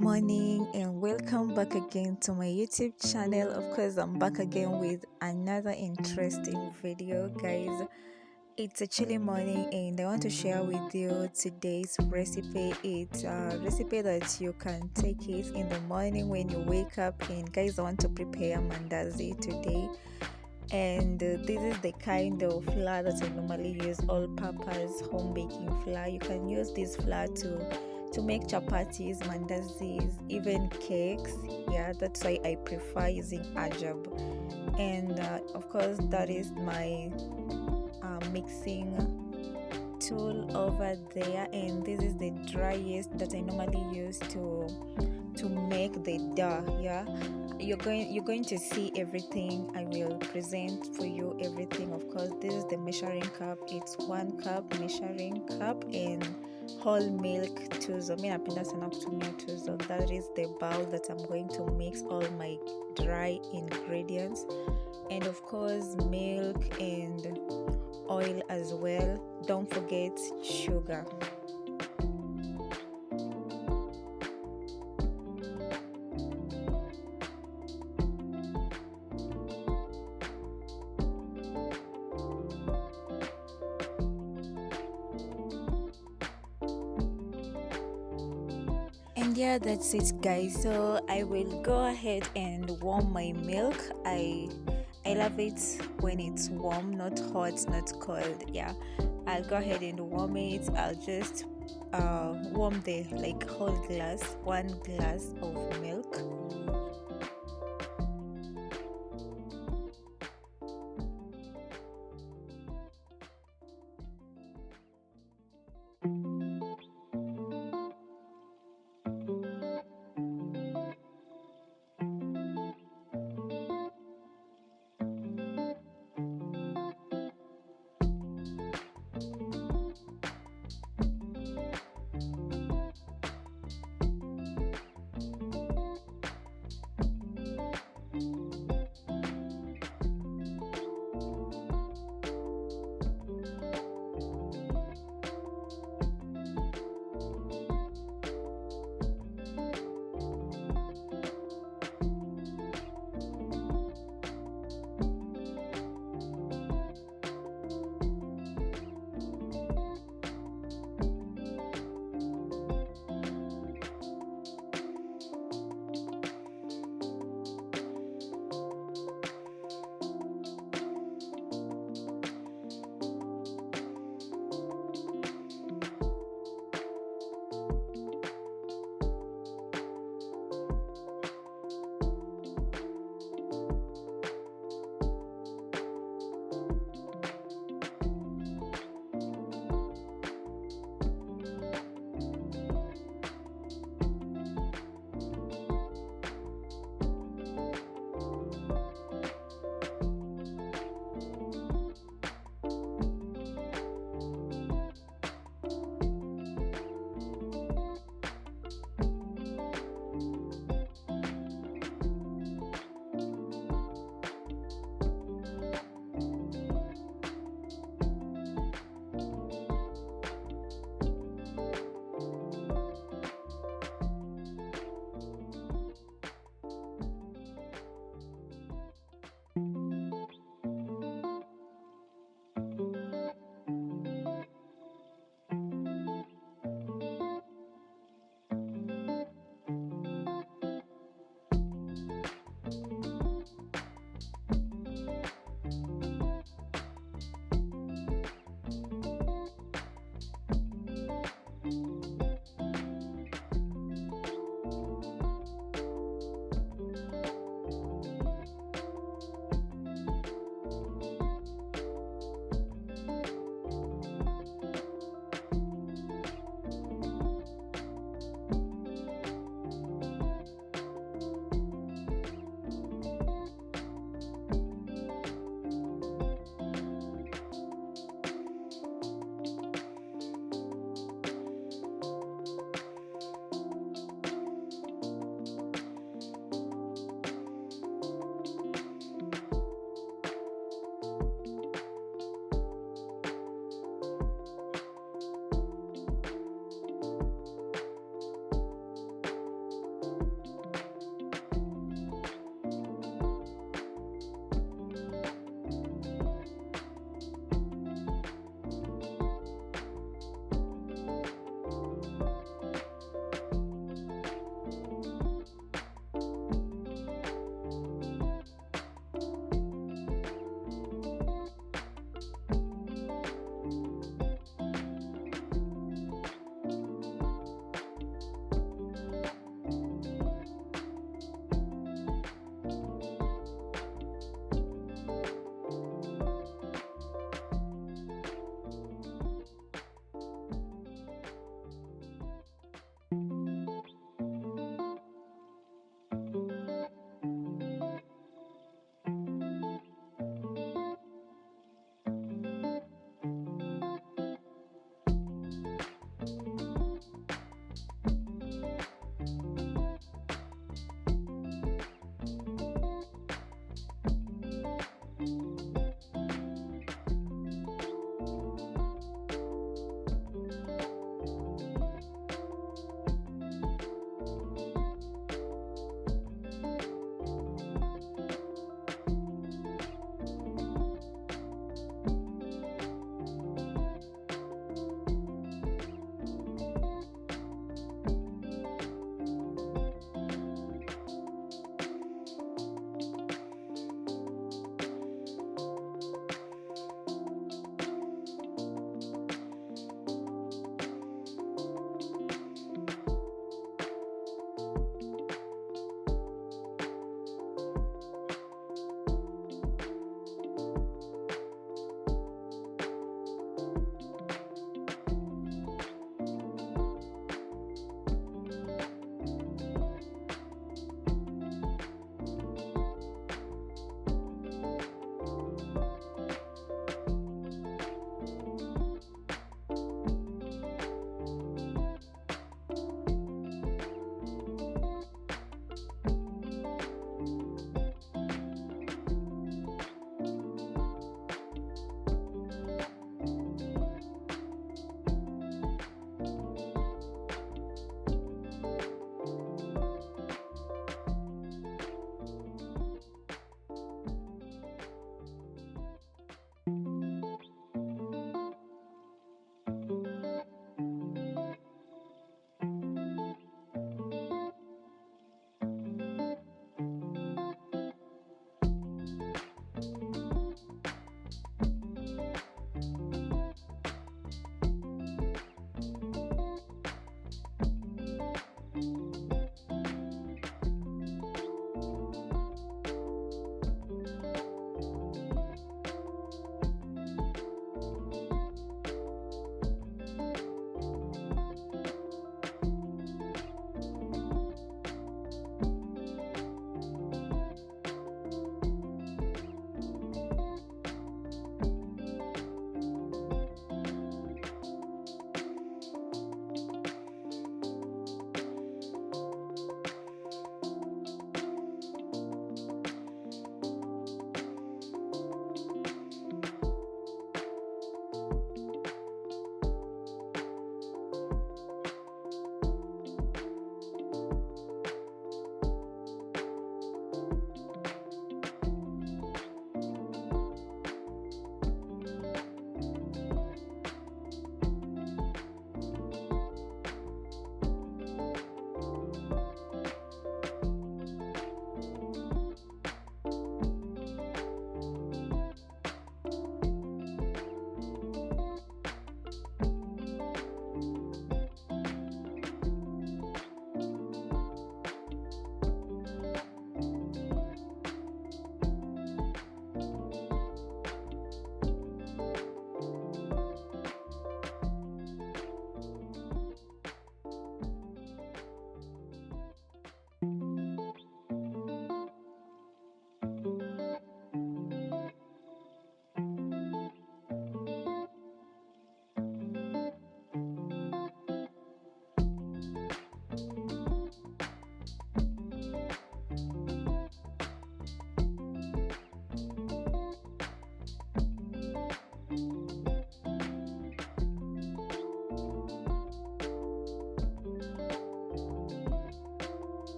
Morning and welcome back again to my YouTube channel. Of course, I'm back again with another interesting video, guys. It's a chilly morning and I want to share with you today's recipe. It's a recipe that you can take it in the morning when you wake up. And guys, I want to prepare mandazi today, and this is the kind of flour that I normally use, all purpose home baking flour. You can use this flour to make chapatis, mandazis, even cakes. Yeah, that's why I prefer using ajab. And of course, that is my mixing tool over there, and this is the driest that I normally use to make the dough. Yeah, you're going to see everything. I will present for you everything. Of course, this is the measuring cup. It's 1 cup measuring cup and whole milk tuzo. Mi napenda sana kutumia tuzo. That is the bowl that I'm going to mix all my dry ingredients, and of course milk and oil as well. Don't forget sugar. And yeah, that's it, guys. So I will go ahead and warm my milk. I love it when it's warm, not hot, not cold. Yeah, I'll go ahead and warm it. I'll just warm the whole glass, 1 glass of milk.